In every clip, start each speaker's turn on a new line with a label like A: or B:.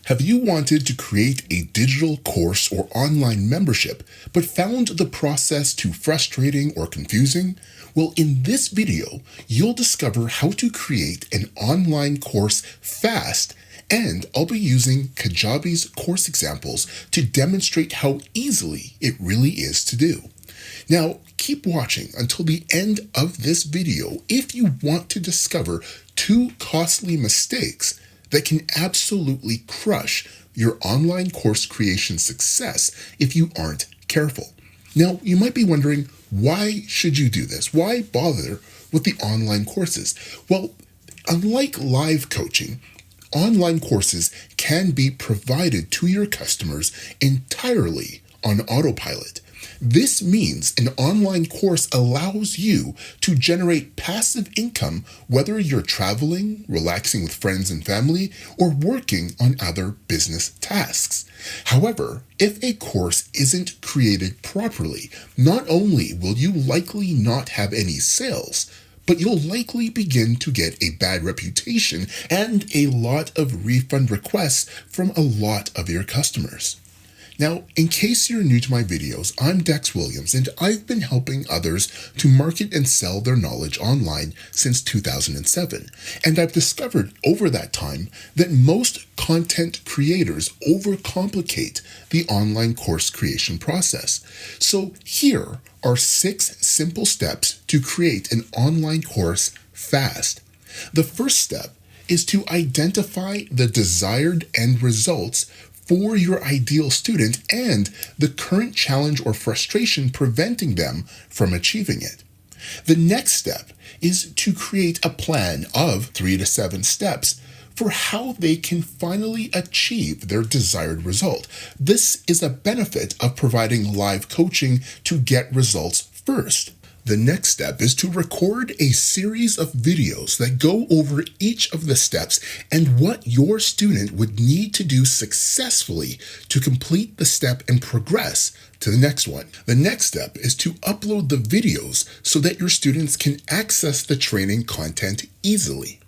A: Have you wanted to create a digital course or online membership, but found the process too frustrating or confusing? Well, in this video, you'll discover how to create an online course fast, and I'll be using Kajabi's course examples to demonstrate how easily it really is to do. Now, keep watching until the end of this video if you want to discover 2 costly mistakes that can absolutely crush your online course creation success if you aren't careful. Now, you might be wondering, why should you do this? Why bother with the online courses? Well, unlike live coaching, online courses can be provided to your customers entirely on autopilot. This means an online course allows you to generate passive income whether you're traveling, relaxing with friends and family, or working on other business tasks. However, if a course isn't created properly, not only will you likely not have any sales, but you'll likely begin to get a bad reputation and a lot of refund requests from a lot of your customers. Now, in case you're new to my videos, I'm Dex Williams, and I've been helping others to market and sell their knowledge online since 2007. And I've discovered over that time that most content creators overcomplicate the online course creation process. So here are 6 simple steps to create an online course fast. The first step is to identify the desired end results for your ideal student and the current challenge or frustration preventing them from achieving it. The next step is to create a plan of 3 to 7 steps for how they can finally achieve their desired result. This is a benefit of providing live coaching to get results first. The next step is to record a series of videos that go over each of the steps and what your student would need to do successfully to complete the step and progress to the next one. The next step is to upload the videos so that your students can access the training content easily.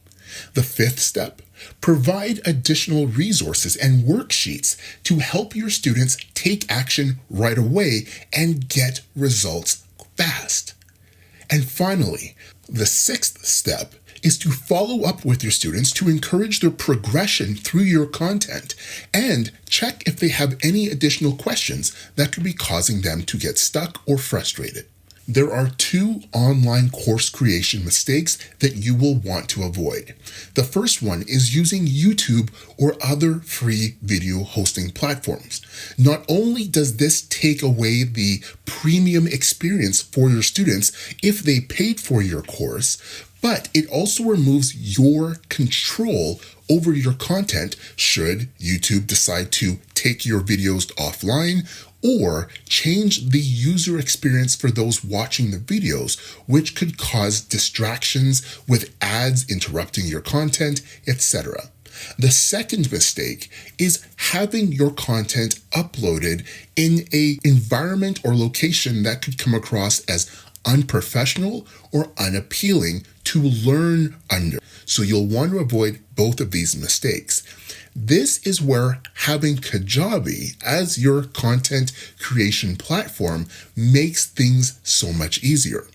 A: The 5th step, provide additional resources and worksheets to help your students take action right away and get results fast. And finally, the 6th step is to follow up with your students to encourage their progression through your content and check if they have any additional questions that could be causing them to get stuck or frustrated. There are 2 online course creation mistakes that you will want to avoid. The first one is using YouTube or other free video hosting platforms. Not only does this take away the premium experience for your students if they paid for your course, but it also removes your control over your content should YouTube decide to take your videos offline or change the user experience for those watching the videos, which could cause distractions with ads interrupting your content, etc. The second mistake is having your content uploaded in an environment or location that could come across as unprofessional or unappealing to learn under. So you'll want to avoid both of these mistakes. This is where having Kajabi as your content creation platform makes things so much easier.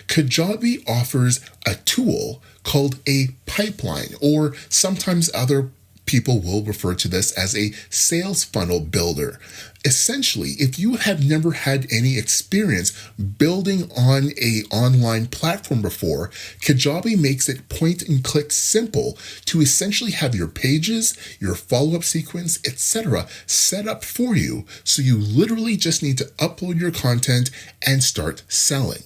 A: Kajabi offers a tool called a pipeline, or sometimes other people will refer to this as a sales funnel builder. Essentially, if you have never had any experience building on an online platform before, Kajabi makes it point and click simple to essentially have your pages, your follow-up sequence, etc. set up for you, so you literally just need to upload your content and start selling.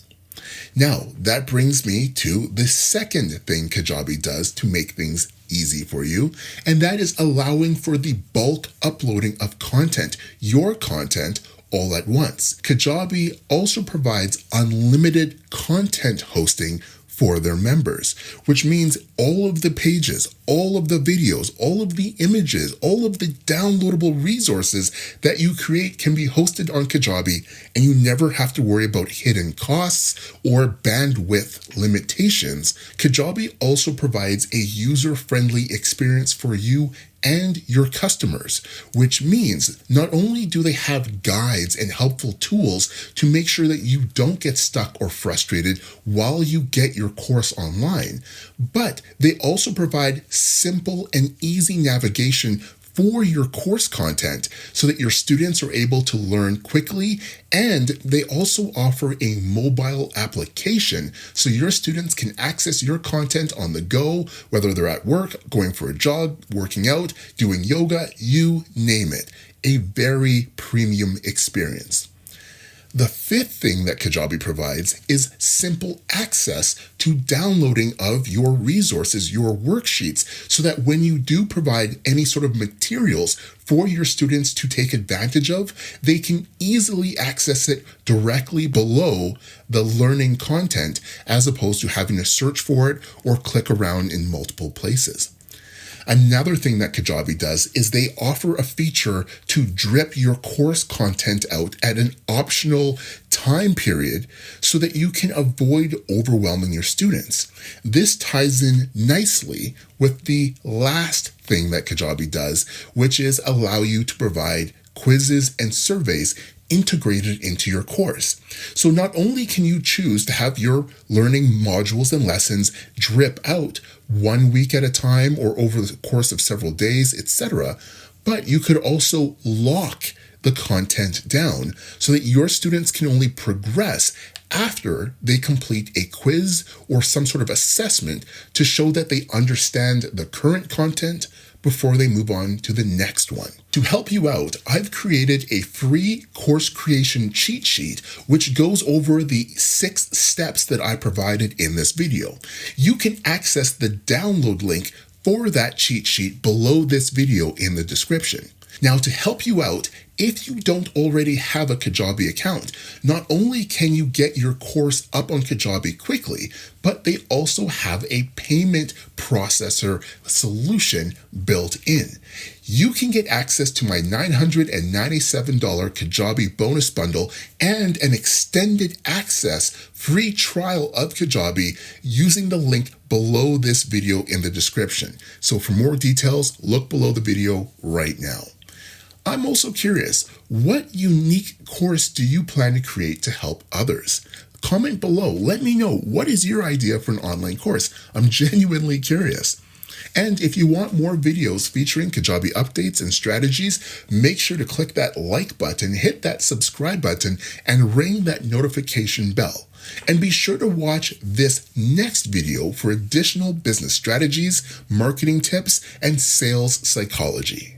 A: Now, that brings me to the second thing Kajabi does to make things easy for you, and that is allowing for the bulk uploading of content, your content, all at once. Kajabi also provides unlimited content hosting for their members, which means all of the pages, all of the videos, all of the images, all of the downloadable resources that you create can be hosted on Kajabi, and you never have to worry about hidden costs or bandwidth limitations. Kajabi also provides a user-friendly experience for you and your customers, which means not only do they have guides and helpful tools to make sure that you don't get stuck or frustrated while you get your course online, but they also provide simple and easy navigation for your course content so that your students are able to learn quickly, and they also offer a mobile application so your students can access your content on the go, whether they're at work, going for a jog, working out, doing yoga, you name it. A very premium experience. The fifth thing that Kajabi provides is simple access to downloading of your resources, your worksheets, so that when you do provide any sort of materials for your students to take advantage of, they can easily access it directly below the learning content, as opposed to having to search for it or click around in multiple places. Another thing that Kajabi does is they offer a feature to drip your course content out at an optional time period so that you can avoid overwhelming your students. This ties in nicely with the last thing that Kajabi does, which is allow you to provide quizzes and surveys integrated into your course. So not only can you choose to have your learning modules and lessons drip out 1 week at a time or over the course of several days, etc., but you could also lock the content down so that your students can only progress after they complete a quiz or some sort of assessment to show that they understand the current content before they move on to the next one. To help you out, I've created a free course creation cheat sheet which goes over the 6 steps that I provided in this video. You can access the download link for that cheat sheet below this video in the description. Now, to help you out, if you don't already have a Kajabi account, not only can you get your course up on Kajabi quickly, but they also have a payment processor solution built in. You can get access to my $997 Kajabi bonus bundle and an extended access free trial of Kajabi using the link below this video in the description. So for more details, look below the video right now. I'm also curious, what unique course do you plan to create to help others? Comment below. Let me know, what is your idea for an online course? I'm genuinely curious. And if you want more videos featuring Kajabi updates and strategies, make sure to click that like button, hit that subscribe button, and ring that notification bell. And be sure to watch this next video for additional business strategies, marketing tips, and sales psychology.